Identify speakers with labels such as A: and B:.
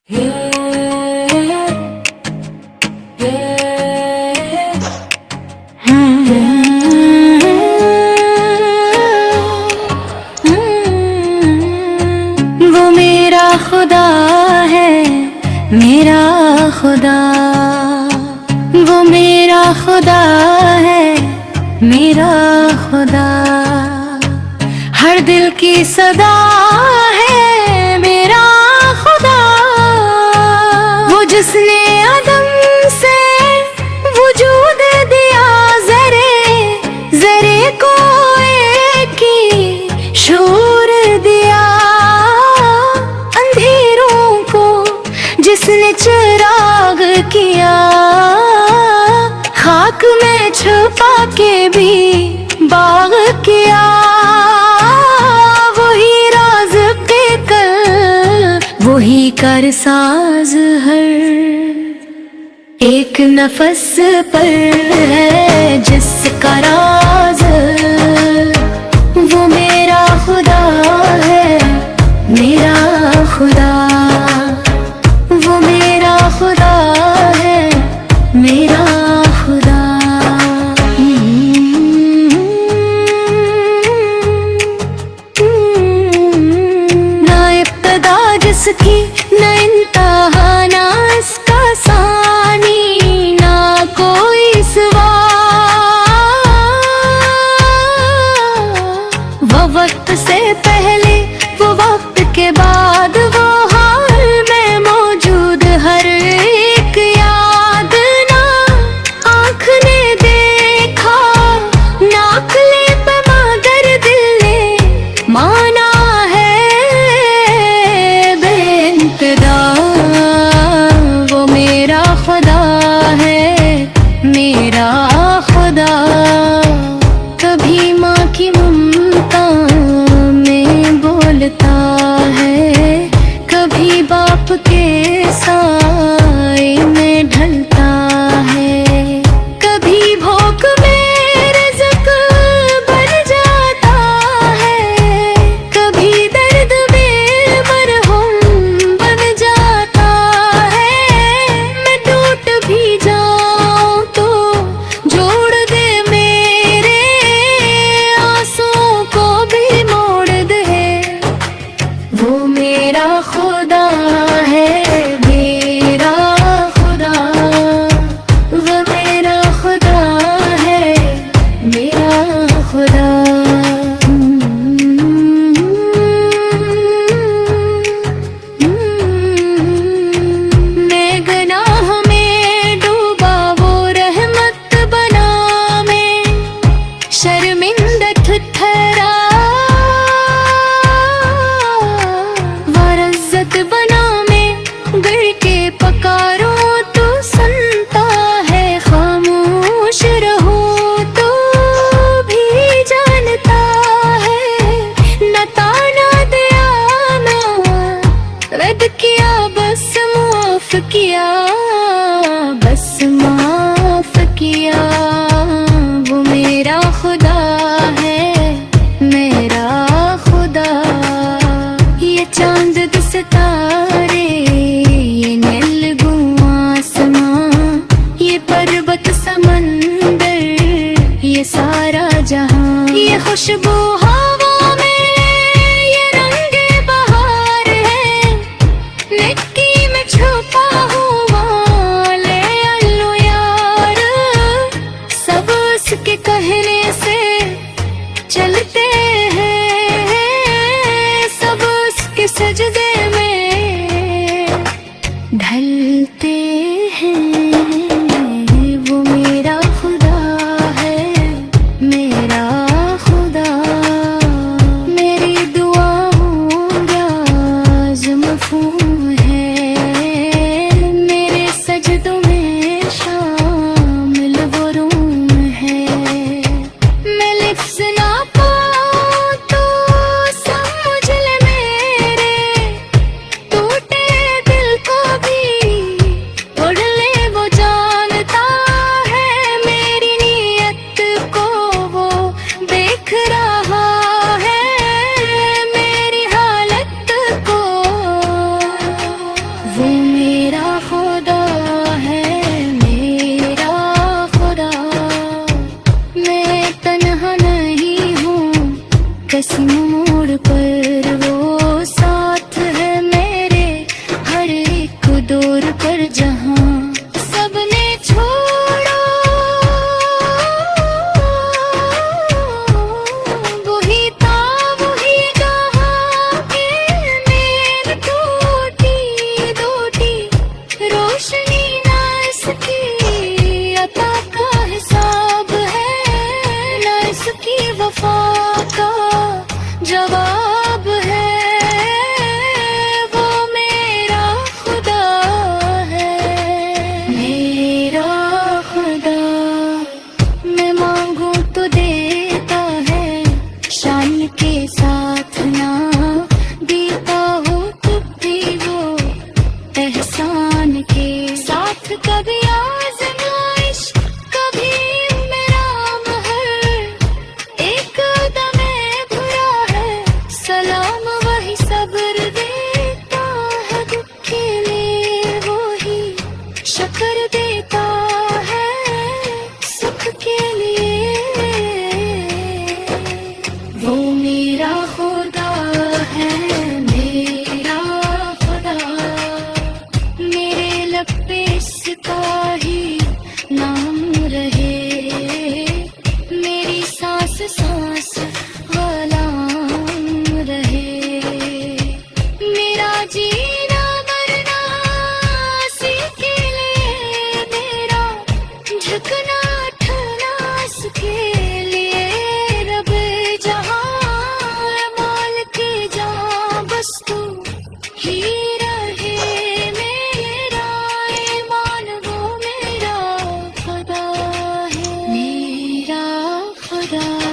A: वो मेरा खुदा है, मेरा खुदा। वो मेरा खुदा है, मेरा खुदा। हर दिल की सदा है मेरा खुदा। वो जिसने अदम से वजूद दिया, जरे जरे को एक ही शूर दिया। अंधेरों को जिसने चिराग किया, खाक में छुपा के भी बाग किया। वही राज़-ए कल, वही कारसाज हर एक नफस पर है जिसका राज। वो मेरा खुदा है, मेरा खुदा। वो मेरा खुदा है, मेरा खुदा। ना इब्तिदा जिसकी, न इंतहा, ना इसका सानी, ना कोई सिवा। वो वक्त से पहले, वो वक्त के बाद, वो हाल में मौजूद हर एक याद। ना आँख ने देखा, ना अक्ले पे मगर दिल ने माना है बेइंतहा। वो मेरा खुदा है, मेरा खुदा। कभी माँ की ममता में बोलता है, कभी बाप के साए में ढलता है। कभी भूख में रिज़्क बन जाता है, कभी दर्द में मरहम बन जाता है। मैं टूट भी जाऊं तो जोड़ दे, मेरे आंसुओं को भी मोड़ दे। वो मेरा खुदा है, मेरा खुदा। वो मेरा खुदा है, मेरा खुदा। मैं गुनाह में डूबा, वो रहमत बना। मैं शर्मिंदा ठुठरा, वरज़्ज़त बना। मैं गिर के पकारूं तो सुनता है, खामोश रहूं तो भी जानता है। न ताना दिया, न रद्द किया, बस माफ किया, बस माफ किया। वो मेरा खुदा है, मेरा खुदा। ये चांद दो सितारे, ये नीलगू आसमां, ये पर्वत समंदर, ये सारा जहां। ये खुशबू हवा में, ये रंगे बहार है। मिट्टी में छुपा हुआ साथ कभी आज़माइश, कभी इमराम हर एक दमे बुरा है सलाम वही सब्र देता है दुख के लिए वो ही शक्र देता है सुख के लिए। वो मेरा खुदा है मेरा खुदा, मेरे लब पे इसका ही नाम रहे, मेरी सांस सांस गुलाम रहे, मेरा जीना मरना उसी के लिए, मेरा झुकना उठना उसके लिए। रब जहां मालिक जहां बस तू ही रहे, मेरा ईमान वो मेरा खुदा है मेरा खुदा।